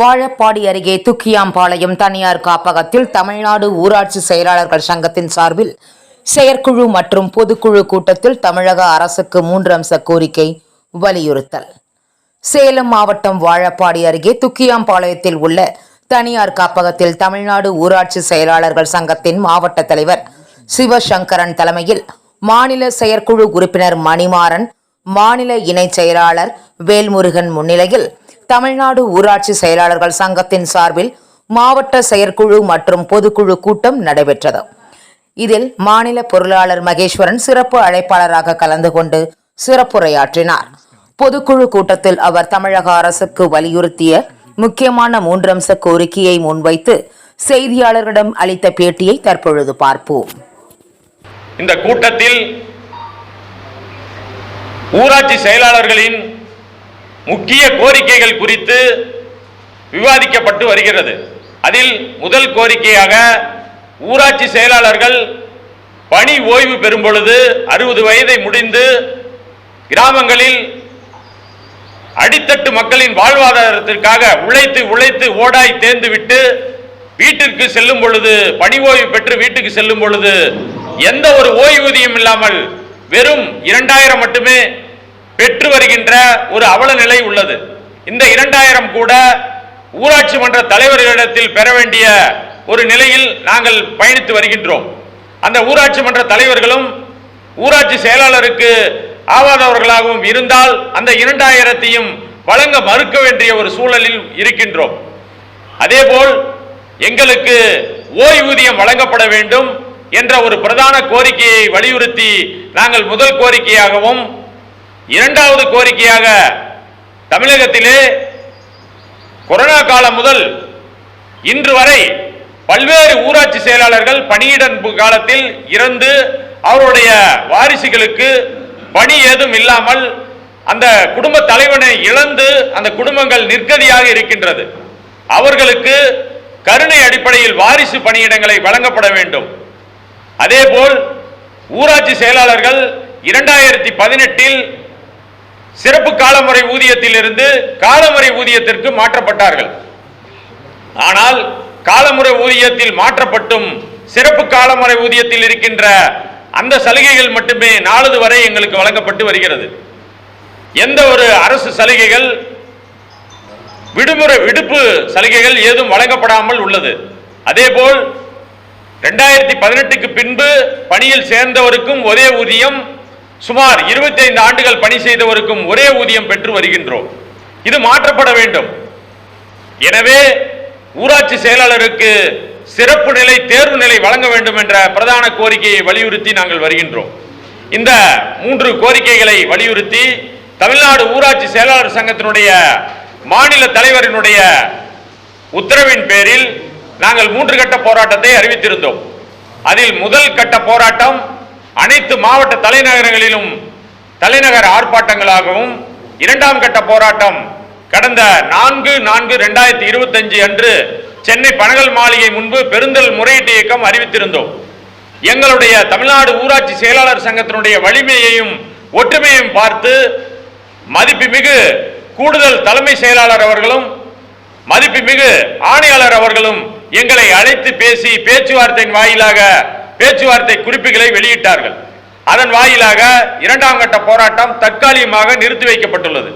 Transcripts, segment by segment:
வாழப்பாடி அருகே துக்கியாம்பாளையம் தனியார் காப்பகத்தில் தமிழ்நாடு ஊராட்சி செயலாளர்கள் சங்கத்தின் சார்பில் செயற்குழு மற்றும் பொதுக்குழு கூட்டத்தில் தமிழக அரசுக்கு 3 அம்ச கோரிக்கை வலியுறுத்தல். சேலம் மாவட்டம் வாழப்பாடி அருகே துக்கியாம்பாளையத்தில் உள்ள தனியார் காப்பகத்தில் தமிழ்நாடு ஊராட்சி செயலாளர்கள் சங்கத்தின் மாவட்ட தலைவர் சிவசங்கரன் தலைமையில் மாநில செயற்குழு உறுப்பினர் மணிமாறன், மாநில இணை செயலாளர் வேல்முருகன் முன்னிலையில் தமிழ்நாடு ஊராட்சி செயலாளர்கள் சங்கத்தின் சார்பில் மாவட்ட செயற்குழு மற்றும் பொதுக்குழு கூட்டம் நடைபெற்றது. இதில் மாநில பொருளாளர் மகேஸ்வரன் சிறப்பு அழைப்பாளராக கலந்து கொண்டு சிறப்புரையாற்றினார். பொதுக்குழு கூட்டத்தில் அவர் தமிழக அரசுக்கு வலியுறுத்திய முக்கியமான 3 அம்ச கோரிக்கையை முன்வைத்து செய்தியாளர்களிடம் அளித்த பேட்டியை தற்பொழுது பார்ப்போம். இந்த கூட்டத்தில் ஊராட்சி செயலாளர்களின் முக்கிய கோரிக்கைகள் குறித்து விவாதிக்கப்பட்டு வருகிறது. அதில் முதல் கோரிக்கையாக ஊராட்சி செயலாளர்கள் பணி ஓய்வு பெறும் பொழுது 60 வயதை முடிந்து கிராமங்களில் அடித்தட்டு மக்களின் வாழ்வாதாரத்திற்காக உழைத்து ஓடாய் தேர்ந்து விட்டு வீட்டிற்கு செல்லும் பொழுது, பணி ஓய்வு பெற்று வீட்டுக்கு செல்லும் பொழுது எந்த ஒரு ஓய்வூதியம் இல்லாமல் வெறும் 2000 மட்டுமே பெற்று வருகின்ற ஒரு அவல நிலை உள்ளது. இந்த 2000 கூட ஊராட்சி மன்ற தலைவர்களிடத்தில் பெற வேண்டிய ஒரு நிலையில் நாங்கள் பயணித்து வருகின்றோம். அந்த ஊராட்சி மன்ற தலைவர்களும் ஊராட்சி செயலாளருக்கு ஆவாதவர்களாகவும் இருந்தால் அந்த 2000ஐயும் வழங்க மறுக்க வேண்டிய ஒரு சூழலில் இருக்கின்றோம். அதேபோல் எங்களுக்கு ஓய்வூதியம் வழங்கப்பட வேண்டும் என்ற ஒரு பிரதான கோரிக்கையை வலியுறுத்தி நாங்கள் முதல் கோரிக்கையாகவும், இரண்டாவது கோரிக்கையாக தமிழகத்திலே கொரோனா காலம் முதல் இன்று வரை பல்வேறு ஊராட்சி செயலாளர்கள் பணியிட காலத்தில் இறந்து அவருடைய வாரிசுகளுக்கு பணி ஏதும் இல்லாமல் அந்த குடும்ப தலைவனை இழந்து அந்த குடும்பங்கள் நிர்கதியாக இருக்கின்றது. அவர்களுக்கு கருணை அடிப்படையில் வாரிசு பணியிடங்களை வழங்கப்பட வேண்டும். அதேபோல் ஊராட்சி செயலாளர்கள் 2018 சிறப்பு காலமுறை ஊதியத்தில் இருந்து காலமுறை ஊதியத்திற்கு மாற்றப்பட்டார்கள். ஆனால் காலமுறை ஊதியத்தில் மாற்றப்பட்டும் சிறப்பு காலமுறை ஊதியத்தில் இருக்கின்ற அந்த சலுகைகள் மட்டுமே நாளது வரை எங்களுக்கு வழங்கப்பட்டு வருகிறது. எந்த ஒரு அரசு சலுகைகள், விடுப்பு சலுகைகள் ஏதும் வழங்கப்படாமல் உள்ளது. அதேபோல் 2018க்கு பின்பு பணியில் சேர்ந்தவருக்கும் ஒரே ஊதியம், சுமார் 25 ஆண்டுகள் பணி செய்தவருக்கும் ஒரே ஊதியம் பெற்று வருகின்றோம். இது மாற்றப்பட வேண்டும். எனவே ஊராட்சி செயலாளருக்கு சிறப்பு நிலை, தேர்வு நிலை வழங்க வேண்டும் என்ற பிரதான கோரிக்கையை வலியுறுத்தி நாங்கள் வருகின்றோம். இந்த 3 கோரிக்கைகளை வலியுறுத்தி தமிழ்நாடு ஊராட்சி செயலாளர் சங்கத்தினுடைய மாநில தலைவரினுடைய உத்தரவின் பேரில் நாங்கள் 3 கட்ட போராட்டத்தை அறிவித்திருந்தோம். அதில் முதல் கட்ட போராட்டம் அனைத்து மாவட்ட தலைநகரங்களிலும் தலைநகர் ஆர்ப்பாட்டங்களாகவும், 2ஆம் கட்ட போராட்டம் கடந்த 4/4/2025 அன்று சென்னை பனகல் மாளிகை முன்பு பெருந்தல் முறையீட்டு இயக்கம் அறிவித்திருந்தோம். எங்களுடைய தமிழ்நாடு ஊராட்சி செயலாளர் சங்கத்தினுடைய வலிமையையும் ஒற்றுமையையும் பார்த்து மதிப்புமிகு கூடுதல் தலைமை செயலாளர் அவர்களும் மதிப்புமிகு ஆணையாளர் அவர்களும் எங்களை அழைத்து பேசி பேச்சுவார்த்தையின் வாயிலாக பேச்சுவார்த்தை குறிப்புகளை வெளியிட்டார்கள். அதன் வாயிலாக 2ஆம் கட்ட போராட்டம் தற்காலிகமாக நிறுத்தி வைக்கப்பட்டுள்ளது.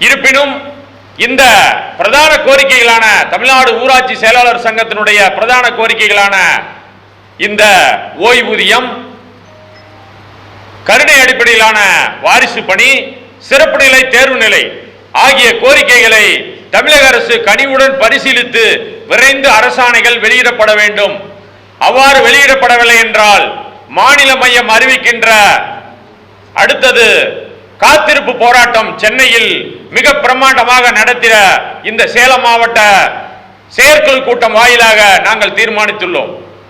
இருப்பினும் இந்த பிரதான கோரிக்கைகளான தமிழ்நாடு ஊராட்சி செயலாளர் சங்கத்தினுடைய பிரதான கோரிக்கைகளான இந்த ஓய்வூதியம், கருணை அடிப்படையிலான வாரிசு பணி, சிறப்பு நிலை, தேர்வு நிலை ஆகிய கோரிக்கைகளை தமிழக அரசு கனிவுடன் பரிசீலித்து விரைந்து அரசாணைகள் வெளியிடப்பட வேண்டும். அவ்வாறு வெளியிடப்படவில்லை என்றால் மாநில மையம் அறிவிக்கின்ற அடுத்தது காத்திருப்பு போராட்டம் சென்னையில் மிக பிரம்மாண்டமாக நடத்திட இந்த சேலம் மாவட்ட செயற்குழு கூட்டம் வாயிலாக நாங்கள் தீர்மானித்துள்ளோம்.